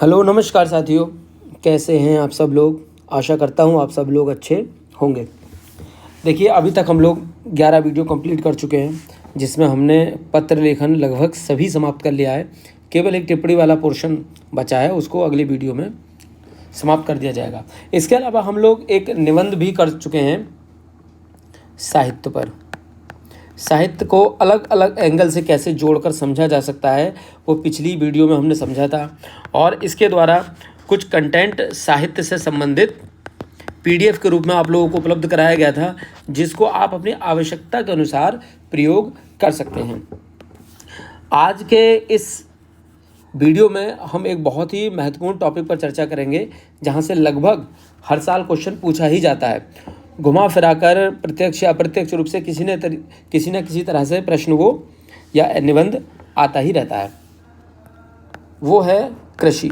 Hello नमस्कार साथियों, कैसे हैं आप सब लोग। आशा करता हूं आप सब लोग अच्छे होंगे। देखिए, अभी तक हम लोग 11 वीडियो कंप्लीट कर चुके हैं, जिसमें हमने पत्र लेखन लगभग सभी समाप्त कर लिया है। केवल एक टिप्पणी वाला पोर्शन बचा है, उसको अगली वीडियो में समाप्त कर दिया जाएगा। इसके अलावा हम लोग एक निबंध भी कर चुके हैं साहित्य पर। साहित्य को अलग अलग एंगल से कैसे जोड़कर समझा जा सकता है, वो पिछली वीडियो में हमने समझा था। और इसके द्वारा कुछ कंटेंट साहित्य से संबंधित पीडीएफ के रूप में आप लोगों को उपलब्ध कराया गया था, जिसको आप अपनी आवश्यकता के अनुसार प्रयोग कर सकते हैं। आज के इस वीडियो में हम एक बहुत ही महत्वपूर्ण टॉपिक पर चर्चा करेंगे, जहां से लगभग हर साल क्वेश्चन पूछा ही जाता है। घुमा फिराकर प्रत्यक्ष या अप्रत्यक्ष रूप से किसी न किसी तरह से प्रश्न वो या निबंध आता ही रहता है। वो है कृषि।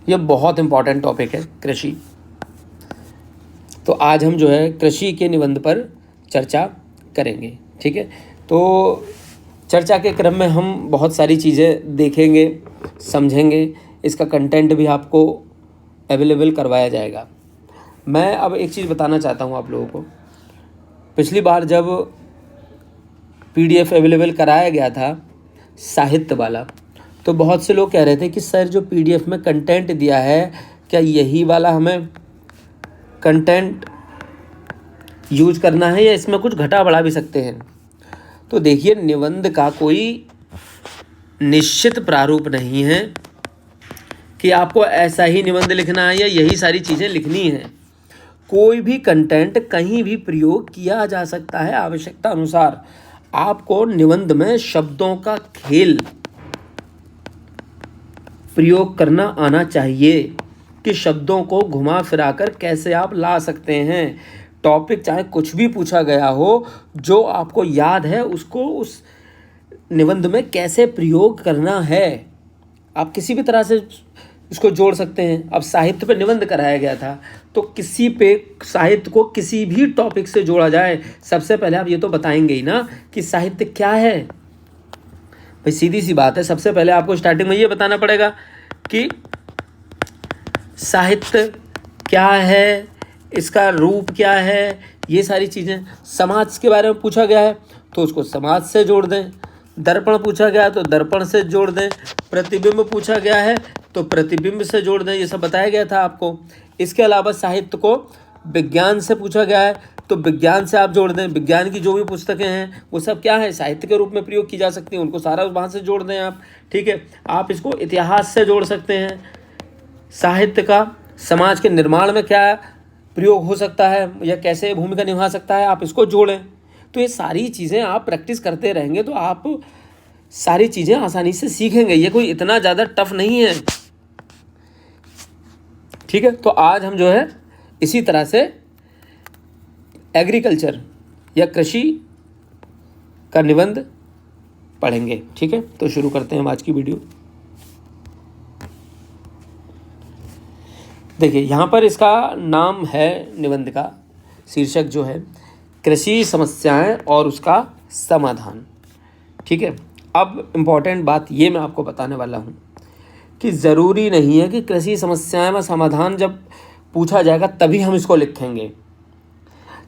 ये बहुत इम्पॉर्टेंट टॉपिक है कृषि। तो आज हम जो है कृषि के निबंध पर चर्चा करेंगे। ठीक है, तो चर्चा के क्रम में हम बहुत सारी चीज़ें देखेंगे, समझेंगे। इसका कंटेंट भी आपको अवेलेबल करवाया जाएगा। मैं अब एक चीज़ बताना चाहता हूँ आप लोगों को। पिछली बार जब पीडीएफ अवेलेबल कराया गया था साहित्य वाला, तो बहुत से लोग कह रहे थे कि सर, जो पीडीएफ में कंटेंट दिया है, क्या यही वाला हमें कंटेंट यूज करना है या इसमें कुछ घटा बढ़ा भी सकते हैं। तो देखिए, निबंध का कोई निश्चित प्रारूप नहीं है कि आपको ऐसा ही निबंध लिखना है या यही सारी चीज़ें लिखनी हैं। कोई भी कंटेंट कहीं भी प्रयोग किया जा सकता है आवश्यकता अनुसार। आपको निबंध में शब्दों का खेल प्रयोग करना आना चाहिए कि शब्दों को घुमा फिराकर कैसे आप ला सकते हैं। टॉपिक चाहे कुछ भी पूछा गया हो, जो आपको याद है उसको उस निबंध में कैसे प्रयोग करना है, आप किसी भी तरह से इसको जोड़ सकते हैं। अब साहित्य पे निबंध कराया गया था, तो किसी पे साहित्य को किसी भी टॉपिक से जोड़ा जाए, सबसे पहले आप ये तो बताएंगे ही ना कि साहित्य क्या है। भाई सीधी सी बात है, सबसे पहले आपको स्टार्टिंग में ये बताना पड़ेगा कि साहित्य क्या है, इसका रूप क्या है, ये सारी चीज़ें। समाज के बारे में पूछा गया है तो उसको समाज से जोड़ दें। दर्पण पूछा गया है तो दर्पण से जोड़ दें। प्रतिबिंब पूछा गया है तो प्रतिबिंब से जोड़ दें। ये सब बताया गया था आपको। इसके अलावा साहित्य को विज्ञान से पूछा गया है तो विज्ञान से आप जोड़ दें। विज्ञान की जो भी पुस्तकें हैं वो सब क्या है, साहित्य के रूप में प्रयोग की जा सकती हैं, उनको सारा वहाँ से जोड़ दें आप। ठीक है, आप इसको इतिहास से जोड़ सकते हैं। साहित्य का समाज के निर्माण में क्या प्रयोग हो सकता है या कैसे भूमिका निभा सकता है, आप इसको जोड़ें। तो ये सारी चीज़ें आप प्रैक्टिस करते रहेंगे तो आप सारी चीज़ें आसानी से सीखेंगे। ये कोई इतना ज़्यादा टफ नहीं है। ठीक है, तो आज हम जो है इसी तरह से एग्रीकल्चर या कृषि का निबंध पढ़ेंगे। ठीक है, तो शुरू करते हैं आज की वीडियो। देखिए, यहाँ पर इसका नाम है, निबंध का शीर्षक जो है कृषि समस्याएं और उसका समाधान। ठीक है, अब इम्पॉर्टेंट बात ये मैं आपको बताने वाला हूँ कि ज़रूरी नहीं है कि कृषि समस्याएं में समाधान जब पूछा जाएगा तभी हम इसको लिखेंगे।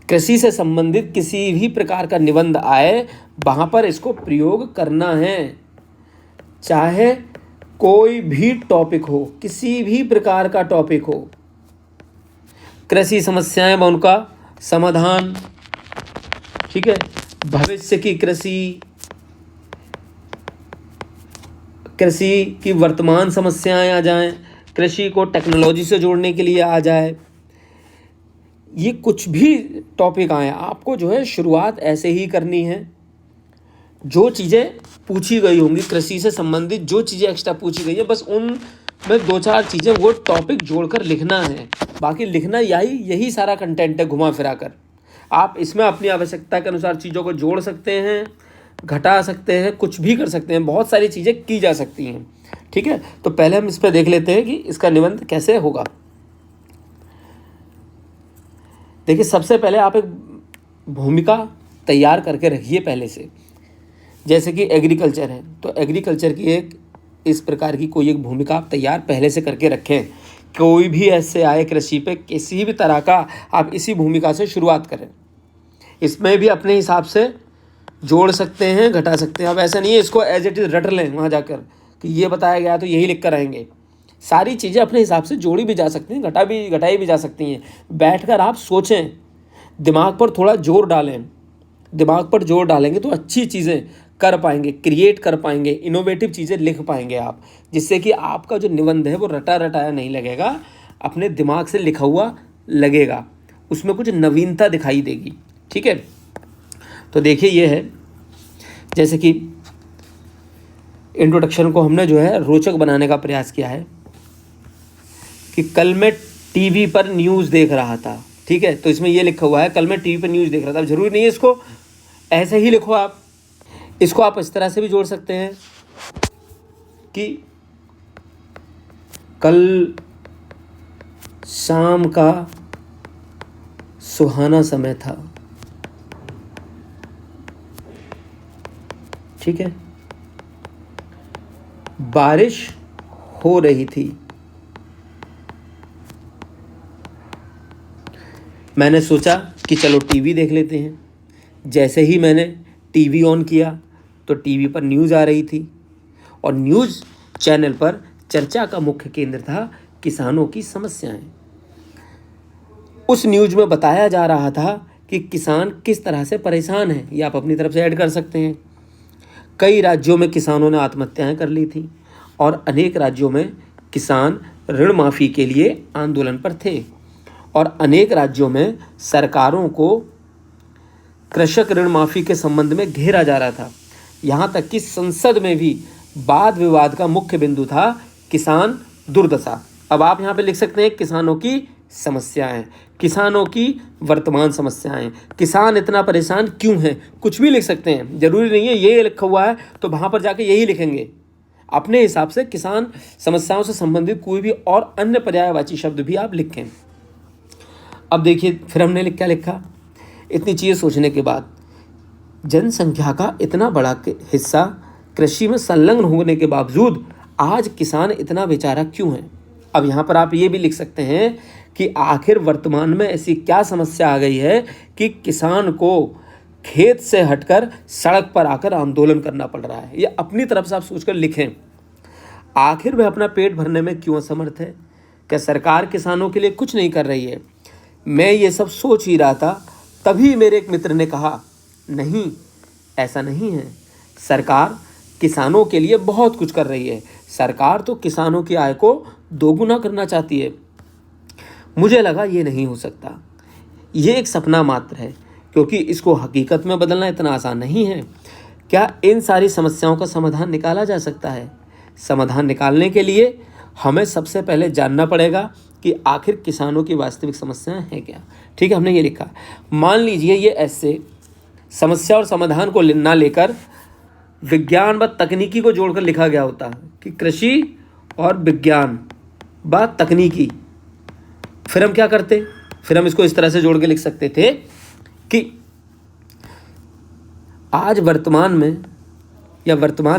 कृषि से संबंधित किसी भी प्रकार का निबंध आए, वहाँ पर इसको प्रयोग करना है। चाहे कोई भी टॉपिक हो, किसी भी प्रकार का टॉपिक हो, कृषि समस्याएं व उनका समाधान। ठीक है, भविष्य की कृषि, कृषि की वर्तमान समस्याएं आ जाएं, कृषि को टेक्नोलॉजी से जोड़ने के लिए आ जाए, ये कुछ भी टॉपिक आए, आपको जो है शुरुआत ऐसे ही करनी है। जो चीज़ें पूछी गई होंगी कृषि से संबंधित, जो चीज़ें एक्स्ट्रा पूछी गई है, बस उन में 2-4 चीज़ें वो टॉपिक जोड़कर लिखना है। बाकी लिखना यही सारा कंटेंट है घुमा फिरा कर। आप इसमें अपनी आवश्यकता के अनुसार चीज़ों को जोड़ सकते हैं, घटा सकते हैं, कुछ भी कर सकते हैं, बहुत सारी चीज़ें की जा सकती हैं। ठीक है, तो पहले हम इस पर देख लेते हैं कि इसका निबंध कैसे होगा। देखिए, सबसे पहले आप एक भूमिका तैयार करके रखिए पहले से। जैसे कि एग्रीकल्चर है तो एग्रीकल्चर की एक इस प्रकार की कोई एक भूमिका आप तैयार पहले से करके रखें। कोई भी ऐसे आए कृषि पे, किसी भी तरह का, आप इसी भूमिका से शुरुआत करें। इसमें भी अपने हिसाब से जोड़ सकते हैं, घटा सकते हैं। अब ऐसा नहीं है इसको एज इट इज़ रट लें वहाँ जाकर कि ये बताया गया तो यही लिख कर आएंगे। सारी चीज़ें अपने हिसाब से जोड़ी भी जा सकती हैं, घटाई भी जा सकती हैं। बैठकर आप सोचें, दिमाग पर थोड़ा जोर डालें। दिमाग पर जोर डालेंगे तो अच्छी चीज़ें कर पाएंगे, क्रिएट कर पाएंगे, इनोवेटिव चीज़ें लिख पाएंगे आप, जिससे कि आपका जो निबंध है वो रटा रटाया नहीं लगेगा, अपने दिमाग से लिखा हुआ लगेगा, उसमें कुछ नवीनता दिखाई देगी। ठीक है, तो देखिए ये है, जैसे कि इंट्रोडक्शन को हमने जो है रोचक बनाने का प्रयास किया है कि कल मैं टीवी पर न्यूज़ देख रहा था। ठीक है, तो इसमें ये लिखा हुआ है कल मैं टीवी पर न्यूज़ देख रहा था। अब जरूरी नहीं है इसको ऐसे ही लिखो आप, इसको आप इस तरह से भी जोड़ सकते हैं कि कल शाम का सुहाना समय था। ठीक है, बारिश हो रही थी। मैंने सोचा कि चलो टीवी देख लेते हैं। जैसे ही मैंने टीवी ऑन किया तो टीवी पर न्यूज़ आ रही थी और न्यूज़ चैनल पर चर्चा का मुख्य केंद्र था किसानों की समस्याएं। उस न्यूज़ में बताया जा रहा था कि किसान किस तरह से परेशान हैं। ये आप अपनी तरफ से ऐड कर सकते हैं। कई राज्यों में किसानों ने आत्महत्याएं कर ली थी और अनेक राज्यों में किसान ऋण माफ़ी के लिए आंदोलन पर थे और अनेक राज्यों में सरकारों को कृषक ऋण माफ़ी के संबंध में घेरा जा रहा था। यहाँ तक कि संसद में भी वाद विवाद का मुख्य बिंदु था किसान दुर्दशा। अब आप यहाँ पे लिख सकते हैं किसानों की समस्याएं, किसानों की वर्तमान समस्याएं, किसान इतना परेशान क्यों है, कुछ भी लिख सकते हैं। जरूरी नहीं है ये लिखा हुआ है तो वहाँ पर जाके यही लिखेंगे। अपने हिसाब से किसान समस्याओं से संबंधित कोई भी और अन्य पर्यायवाची शब्द भी आप लिखें। अब देखिए फिर हमने क्या लिखा। इतनी चीज़ें सोचने के बाद, जनसंख्या का इतना बड़ा हिस्सा कृषि में संलग्न होने के बावजूद आज किसान इतना बेचारा क्यों है। अब यहाँ पर आप ये भी लिख सकते हैं कि आखिर वर्तमान में ऐसी क्या समस्या आ गई है कि किसान को खेत से हटकर सड़क पर आकर आंदोलन करना पड़ रहा है। ये अपनी तरफ से आप सोचकर लिखें। आखिर वह अपना पेट भरने में क्यों असमर्थ है। क्या सरकार किसानों के लिए कुछ नहीं कर रही है। मैं ये सब सोच ही रहा था, तभी मेरे एक मित्र ने कहा, नहीं ऐसा नहीं है, सरकार किसानों के लिए बहुत कुछ कर रही है। सरकार तो किसानों की आय को दोगुना करना चाहती है। मुझे लगा ये नहीं हो सकता, ये एक सपना मात्र है, क्योंकि इसको हकीकत में बदलना इतना आसान नहीं है। क्या इन सारी समस्याओं का समाधान निकाला जा सकता है। समाधान निकालने के लिए हमें सबसे पहले जानना पड़ेगा कि आखिर किसानों की वास्तविक समस्याएं हैं क्या। ठीक है, हमने ये लिखा। मान लीजिए ये ऐसे समस्या और समाधान को ना लेकर विज्ञान व तकनीकी को जोड़कर लिखा गया होता कि कृषि और विज्ञान व तकनीकी, फिर हम क्या करते, फिर हम इसको इस तरह से जोड़ के लिख सकते थे कि आज वर्तमान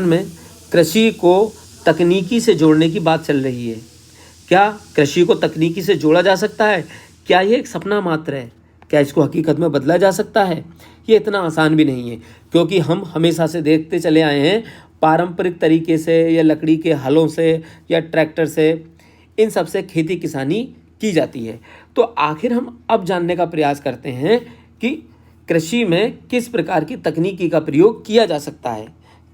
में कृषि को तकनीकी से जोड़ने की बात चल रही है। क्या कृषि को तकनीकी से जोड़ा जा सकता है। क्या ये एक सपना मात्र है। क्या इसको हकीकत में बदला जा सकता है। ये इतना आसान भी नहीं है, क्योंकि हम हमेशा से देखते चले आए हैं पारंपरिक तरीके से या लकड़ी के हलों से या ट्रैक्टर से, इन सब से खेती किसानी की जाती है। तो आखिर हम अब जानने का प्रयास करते हैं कि कृषि में किस प्रकार की तकनीकी का प्रयोग किया जा सकता है।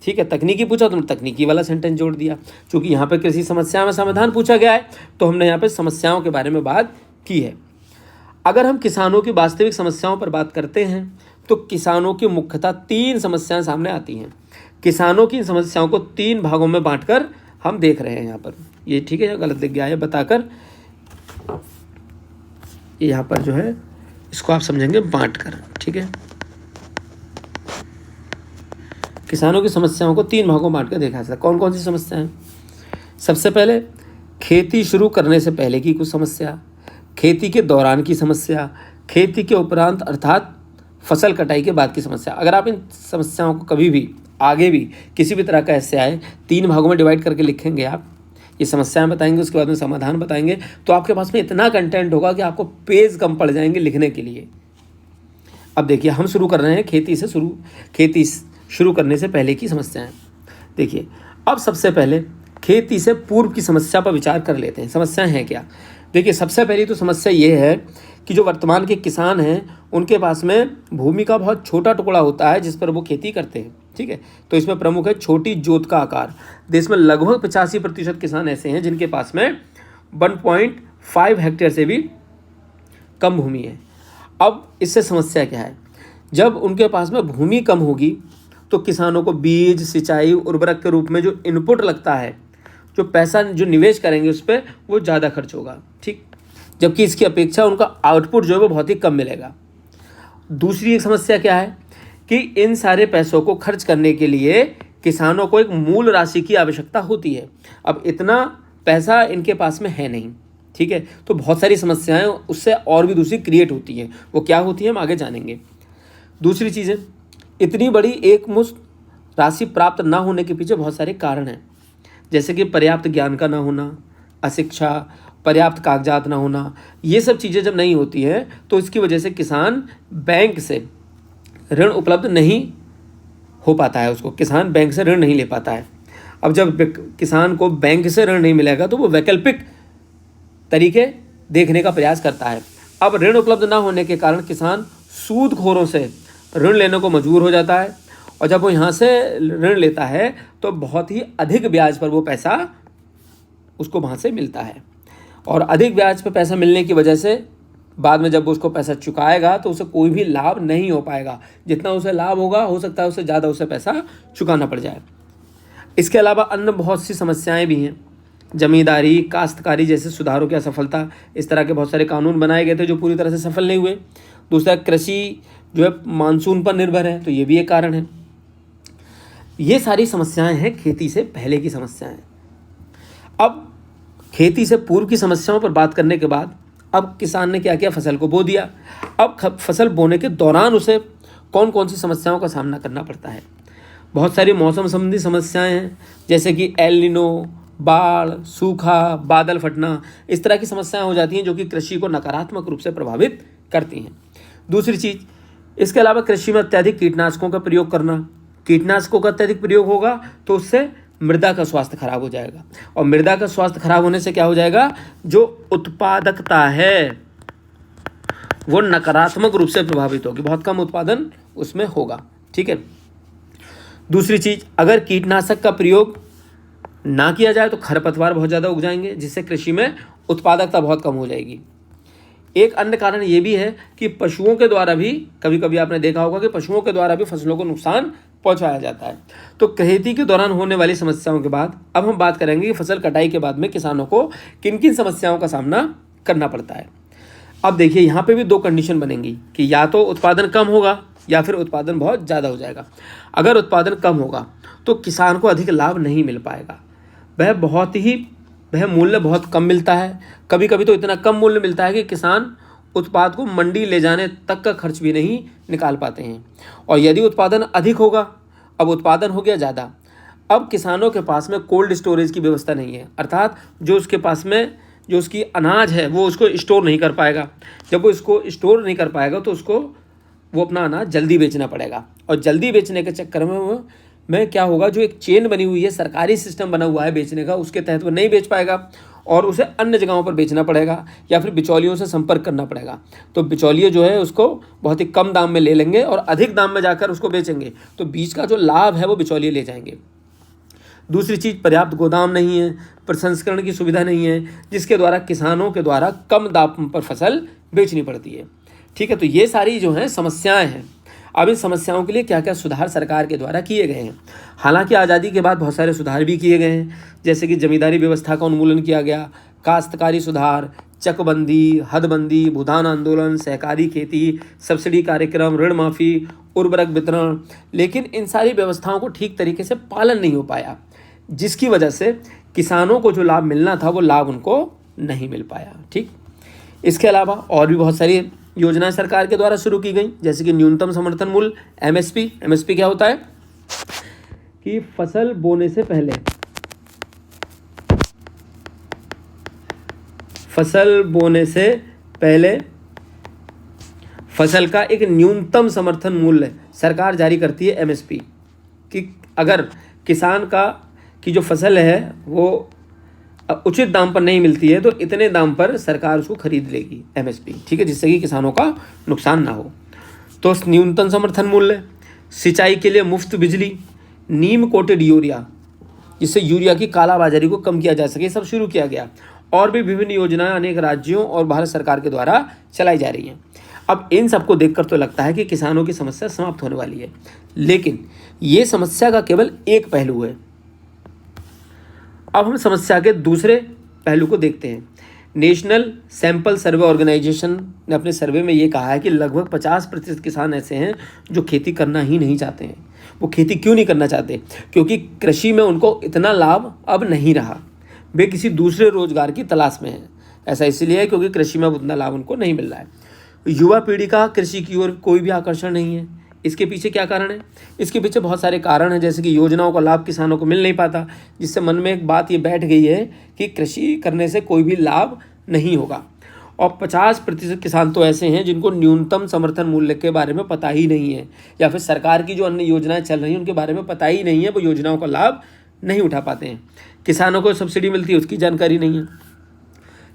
ठीक है, तकनीकी पूछा तो तकनीकी वाला सेंटेंस जोड़ दिया। क्योंकि यहाँ पे कृषि समस्या में समाधान पूछा गया है तो हमने यहाँ पे समस्याओं के बारे में बात की है। अगर हम किसानों की वास्तविक समस्याओं पर बात करते हैं तो किसानों की मुख्यतः 3 समस्याएं सामने आती हैं। किसानों की समस्याओं को 3 भागों में बांटकर हम देख रहे हैं यहाँ पर। ये ठीक है या गलत लिख गया है बताकर, यहाँ पर जो है इसको आप समझेंगे बांट कर। ठीक है, किसानों की समस्याओं को 3 भागों में बांट कर देखा जा सकता है। कौन कौन सी समस्याएं। सबसे पहले खेती शुरू करने से पहले की कुछ समस्या, खेती के दौरान की समस्या, खेती के उपरांत अर्थात फसल कटाई के बाद की समस्या। अगर आप इन समस्याओं को कभी भी आगे भी किसी भी तरह का ऐसे आए, 3 भागों में डिवाइड करके लिखेंगे आप, ये समस्याएं बताएंगे, उसके बाद में समाधान बताएंगे, तो आपके पास में इतना कंटेंट होगा कि आपको पेज कम पड़ जाएंगे लिखने के लिए। अब देखिए हम शुरू कर रहे हैं खेती शुरू करने से पहले की समस्याएं। देखिए अब सबसे पहले खेती से पूर्व की समस्या पर विचार कर लेते हैं। समस्याएं हैं क्या? देखिए सबसे पहली तो समस्या ये है कि जो वर्तमान के किसान हैं उनके पास में भूमि का बहुत छोटा टुकड़ा होता है जिस पर वो खेती करते हैं। ठीक है, तो इसमें प्रमुख है छोटी जोत का आकार। देश में लगभग 85% किसान ऐसे हैं जिनके पास में 1.5 हेक्टेयर से भी कम भूमि है। अब इससे समस्या क्या है? जब उनके पास में भूमि कम होगी तो किसानों को बीज, सिंचाई, उर्वरक के रूप में जो इनपुट लगता है, जो पैसा जो निवेश करेंगे उस पर वो ज़्यादा खर्च होगा। ठीक, जबकि इसकी अपेक्षा उनका आउटपुट जो है वो बहुत ही कम मिलेगा। दूसरी एक समस्या क्या है कि इन सारे पैसों को खर्च करने के लिए किसानों को एक मूल राशि की आवश्यकता होती है। अब इतना पैसा इनके पास में है नहीं। ठीक है, तो बहुत सारी समस्याएं उससे और भी दूसरी क्रिएट होती हैं। वो क्या होती है हम आगे जानेंगे। दूसरी चीज़ें, इतनी बड़ी एक मुश्त राशि प्राप्त ना होने के पीछे बहुत सारे कारण हैं, जैसे कि पर्याप्त ज्ञान का ना होना, अशिक्षा, पर्याप्त कागजात ना होना। ये सब चीज़ें जब नहीं होती हैं तो इसकी वजह से किसान बैंक से ऋण उपलब्ध नहीं हो पाता है, उसको किसान बैंक से ऋण नहीं ले पाता है। अब जब किसान को बैंक से ऋण नहीं मिलेगा तो वो वैकल्पिक तरीके देखने का प्रयास करता है। अब ऋण उपलब्ध ना होने के कारण किसान सूदखोरों से ऋण लेने को मजबूर हो जाता है, और जब वो यहाँ से ऋण लेता है तो बहुत ही अधिक ब्याज पर वो पैसा उसको वहाँ से मिलता है, और अधिक ब्याज पर पैसा मिलने की वजह से बाद में जब वो उसको पैसा चुकाएगा तो उसे कोई भी लाभ नहीं हो पाएगा। जितना उसे लाभ होगा हो सकता है उससे ज़्यादा उसे पैसा चुकाना पड़ जाए। इसके अलावा अन्य बहुत सी समस्याएं भी हैं। जमींदारी, काश्तकारी जैसे सुधारों की असफलता, इस तरह के बहुत सारे कानून बनाए गए थे जो पूरी तरह से सफल नहीं हुए। दूसरा, कृषि जो है मानसून पर निर्भर है, तो ये भी एक कारण है। ये सारी समस्याएं हैं खेती से पहले की समस्याएं। अब खेती से पूर्व की समस्याओं पर बात करने के बाद अब किसान ने क्या किया? फसल को बो दिया। अब फसल बोने के दौरान उसे कौन कौन सी समस्याओं का सामना करना पड़ता है? बहुत सारी मौसम संबंधी समस्याएं हैं, जैसे कि एल नीनो, बाढ़, सूखा, बादल फटना, इस तरह की समस्याएं हो जाती हैं जो कि कृषि को नकारात्मक रूप से प्रभावित करती हैं। दूसरी चीज़, इसके अलावा कृषि में अत्यधिक कीटनाशकों का प्रयोग करना। कीटनाशकों का अत्यधिक प्रयोग होगा तो उससे मृदा का स्वास्थ्य खराब हो जाएगा, और मृदा का स्वास्थ्य खराब होने से क्या हो जाएगा? जो उत्पादकता है वो नकारात्मक रूप से प्रभावित होगी, बहुत कम उत्पादन उसमें होगा। ठीक है। दूसरी चीज़, अगर कीटनाशक का प्रयोग ना किया जाए तो खरपतवार बहुत ज़्यादा उग जाएंगे, जिससे कृषि में उत्पादकता बहुत कम हो जाएगी। एक अन्य कारण ये भी है कि पशुओं के द्वारा भी, कभी कभी आपने देखा होगा कि पशुओं के द्वारा भी फसलों को नुकसान पहुंचाया जाता है। तो खेती के दौरान होने वाली समस्याओं के बाद अब हम बात करेंगे कि फसल कटाई के बाद में किसानों को किन किन समस्याओं का सामना करना पड़ता है। अब देखिए यहाँ पे भी 2 कंडीशन बनेंगी कि या तो उत्पादन कम होगा या फिर उत्पादन बहुत ज़्यादा हो जाएगा। अगर उत्पादन कम होगा तो किसान को अधिक लाभ नहीं मिल पाएगा, वह मूल्य बहुत कम मिलता है। कभी कभी तो इतना कम मूल्य मिलता है कि किसान उत्पाद को मंडी ले जाने तक का खर्च भी नहीं निकाल पाते हैं। और यदि उत्पादन अधिक होगा, अब उत्पादन हो गया ज़्यादा, अब किसानों के पास में कोल्ड स्टोरेज की व्यवस्था नहीं है, अर्थात जो उसके पास में जो उसकी अनाज है वो उसको स्टोर नहीं कर पाएगा। जब वो इसको स्टोर नहीं कर पाएगा तो उसको वो अपना अनाज जल्दी बेचना पड़ेगा, और जल्दी बेचने के चक्कर में क्या होगा? जो एक चेन बनी हुई है, सरकारी सिस्टम बना हुआ है बेचने का, उसके तहत वो नहीं बेच पाएगा और उसे अन्य जगहों पर बेचना पड़ेगा या फिर बिचौलियों से संपर्क करना पड़ेगा। तो बिचौलिए जो है उसको बहुत ही कम दाम में ले लेंगे और अधिक दाम में जाकर उसको बेचेंगे, तो बीच का जो लाभ है वो बिचौलिए ले जाएंगे। दूसरी चीज़, पर्याप्त गोदाम नहीं है, प्रसंस्करण की सुविधा नहीं है, जिसके द्वारा किसानों के द्वारा कम दाम पर फसल बेचनी पड़ती है। ठीक है, तो ये सारी जो हैं समस्याएं हैं। अब इन समस्याओं के लिए क्या क्या सुधार सरकार के द्वारा किए गए हैं? हालांकि आज़ादी के बाद बहुत सारे सुधार भी किए गए हैं, जैसे कि जमींदारी व्यवस्था का उन्मूलन किया गया, काश्तकारी सुधार, चकबंदी, हदबंदी, भूदान आंदोलन, सहकारी खेती, सब्सिडी कार्यक्रम, ऋण माफ़ी, उर्वरक वितरण। लेकिन इन सारी व्यवस्थाओं को ठीक तरीके से पालन नहीं हो पाया, जिसकी वजह से किसानों को जो लाभ मिलना था वो लाभ उनको नहीं मिल पाया। ठीक, इसके अलावा और भी बहुत सारी योजनाएं सरकार के द्वारा शुरू की गई, जैसे कि न्यूनतम समर्थन मूल्य एमएसपी। एमएसपी क्या होता है कि फसल बोने से पहले, फसल बोने से पहले फसल का एक न्यूनतम समर्थन मूल्य सरकार जारी करती है एमएसपी, कि अगर किसान की जो फसल है वो उचित दाम पर नहीं मिलती है तो इतने दाम पर सरकार उसको खरीद लेगी, एमएसपी, ठीक है, जिससे कि किसानों का नुकसान ना हो। तो न्यूनतम समर्थन मूल्य, सिंचाई के लिए मुफ्त बिजली, नीम कोटेड यूरिया, जिससे यूरिया की कालाबाजारी को कम किया जा सके, सब शुरू किया गया। और भी विभिन्न योजनाएं अनेक राज्यों और भारत सरकार के द्वारा चलाई जा रही हैं। अब इन सबको देखकर तो लगता है कि किसानों की समस्या समाप्त होने वाली है, लेकिन ये समस्या का केवल एक पहलू है। अब हम समस्या के दूसरे पहलू को देखते हैं। नेशनल सैंपल सर्वे ऑर्गेनाइजेशन ने अपने सर्वे में ये कहा है कि लगभग 50% किसान ऐसे हैं जो खेती करना ही नहीं चाहते हैं। वो खेती क्यों नहीं करना चाहते? क्योंकि कृषि में उनको इतना लाभ अब नहीं रहा, वे किसी दूसरे रोजगार की तलाश में हैं। ऐसा इसलिए है क्योंकि कृषि में अब उतना लाभ उनको नहीं मिल रहा है। युवा पीढ़ी का कृषि की ओर कोई भी आकर्षण नहीं है। इसके पीछे क्या कारण है? इसके पीछे बहुत सारे कारण हैं, जैसे कि योजनाओं का लाभ किसानों को मिल नहीं पाता, जिससे मन में एक बात ये बैठ गई है कि कृषि करने से कोई भी लाभ नहीं होगा। और 50% किसान तो ऐसे हैं जिनको न्यूनतम समर्थन मूल्य के बारे में पता ही नहीं है, या फिर सरकार की जो अन्य योजनाएं चल रही हैं उनके बारे में पता ही नहीं है, वो योजनाओं का लाभ नहीं उठा पाते हैं। किसानों को सब्सिडी मिलती है उसकी जानकारी नहीं है,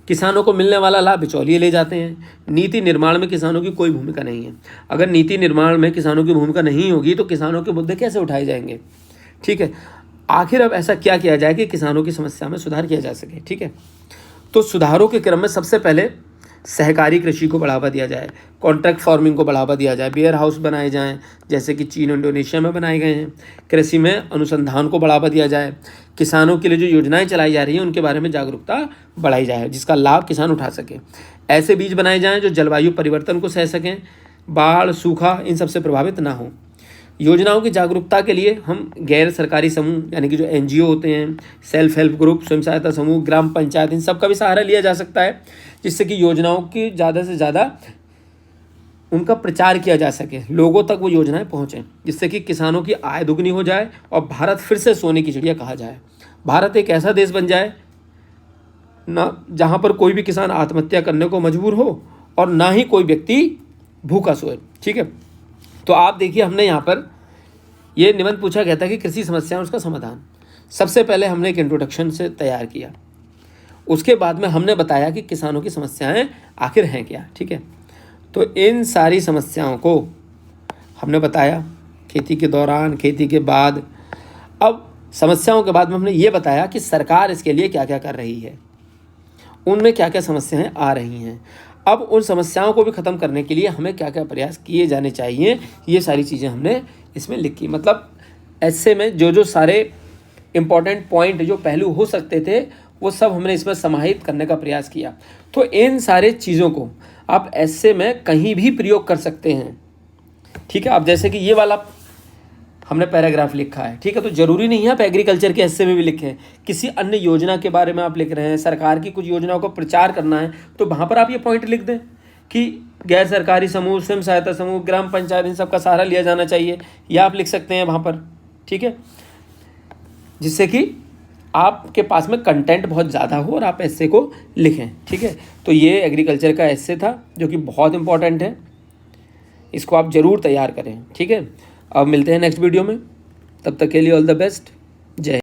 किसानों को मिलने वाला लाभ बिचौलिए ले जाते हैं। नीति निर्माण में किसानों की कोई भूमिका नहीं है। अगर नीति निर्माण में किसानों की भूमिका नहीं होगी तो किसानों के मुद्दे कैसे उठाए जाएंगे? ठीक है, आखिर अब ऐसा क्या किया जाए कि किसानों की समस्या में सुधार किया जा सके? ठीक है, तो सुधारों के क्रम में सबसे पहले सहकारी कृषि को बढ़ावा दिया जाए, कॉन्ट्रैक्ट फार्मिंग को बढ़ावा दिया जाए, वेयर हाउस बनाए जाएं जैसे कि चीन और इंडोनेशिया में बनाए गए हैं। कृषि में अनुसंधान को बढ़ावा दिया जाए। किसानों के लिए जो योजनाएं चलाई जा रही हैं उनके बारे में जागरूकता बढ़ाई जाए, जिसका लाभ किसान उठा सके। ऐसे बीज बनाए जाएं जो जलवायु परिवर्तन को सह सकें, बाढ़, सूखा इन सबसे प्रभावित ना हो। योजनाओं की जागरूकता के लिए हम गैर सरकारी समूह यानी कि जो एनजीओ होते हैं, सेल्फ हेल्प ग्रुप, स्वयं सहायता समूह, ग्राम पंचायत, इन सब का भी सहारा लिया जा सकता है, जिससे कि योजनाओं की ज़्यादा से ज़्यादा उनका प्रचार किया जा सके, लोगों तक वो योजनाएं पहुँचें, जिससे कि किसानों की आय दुगनी हो जाए और भारत फिर से सोने की चिड़िया कहा जाए। भारत एक ऐसा देश बन जाए ना जहाँ पर कोई भी किसान आत्महत्या करने को मजबूर हो और ना ही कोई व्यक्ति भूखा सोए। ठीक है, तो आप देखिए हमने यहाँ पर ये निबंध पूछा गया था कि कृषि समस्या उसका समाधान। सबसे पहले हमने एक इंट्रोडक्शन से तैयार किया, उसके बाद में हमने बताया कि किसानों की समस्याएं आखिर हैं क्या। ठीक है, तो इन सारी समस्याओं को हमने बताया, खेती के दौरान, खेती के बाद। अब समस्याओं के बाद में हमने ये बताया कि सरकार इसके लिए क्या क्या कर रही है, उनमें क्या क्या समस्याएं आ रही हैं। अब उन समस्याओं को भी ख़त्म करने के लिए हमें क्या क्या प्रयास किए जाने चाहिए, ये सारी चीज़ें हमने इसमें लिखी। मतलब ऐसे में जो जो सारे इम्पॉर्टेंट पॉइंट, जो पहलू हो सकते थे, वो सब हमने इसमें समाहित करने का प्रयास किया। तो इन सारे चीज़ों को आप ऐसे में कहीं भी प्रयोग कर सकते हैं। ठीक है, अब जैसे कि ये वाला हमने पैराग्राफ लिखा है, ठीक है, तो ज़रूरी नहीं है आप एग्रीकल्चर के हिस्से में भी लिखें। किसी अन्य योजना के बारे में आप लिख रहे हैं, सरकार की कुछ योजनाओं को प्रचार करना है, तो वहाँ पर आप ये पॉइंट लिख दें कि गैर सरकारी समूह, स्वयं सहायता समूह, ग्राम पंचायत, इन सब का सहारा लिया जाना चाहिए, या आप लिख सकते हैं वहाँ पर। ठीक है, जिससे कि आपके पास में कंटेंट बहुत ज़्यादा हो और आप एस्से को लिखें। ठीक है, तो ये एग्रीकल्चर का एस्से था जो कि बहुत इंपॉर्टेंट है, इसको आप ज़रूर तैयार करें। ठीक है, अब मिलते हैं नेक्स्ट वीडियो में, तब तक के लिए ऑल द बेस्ट, जय।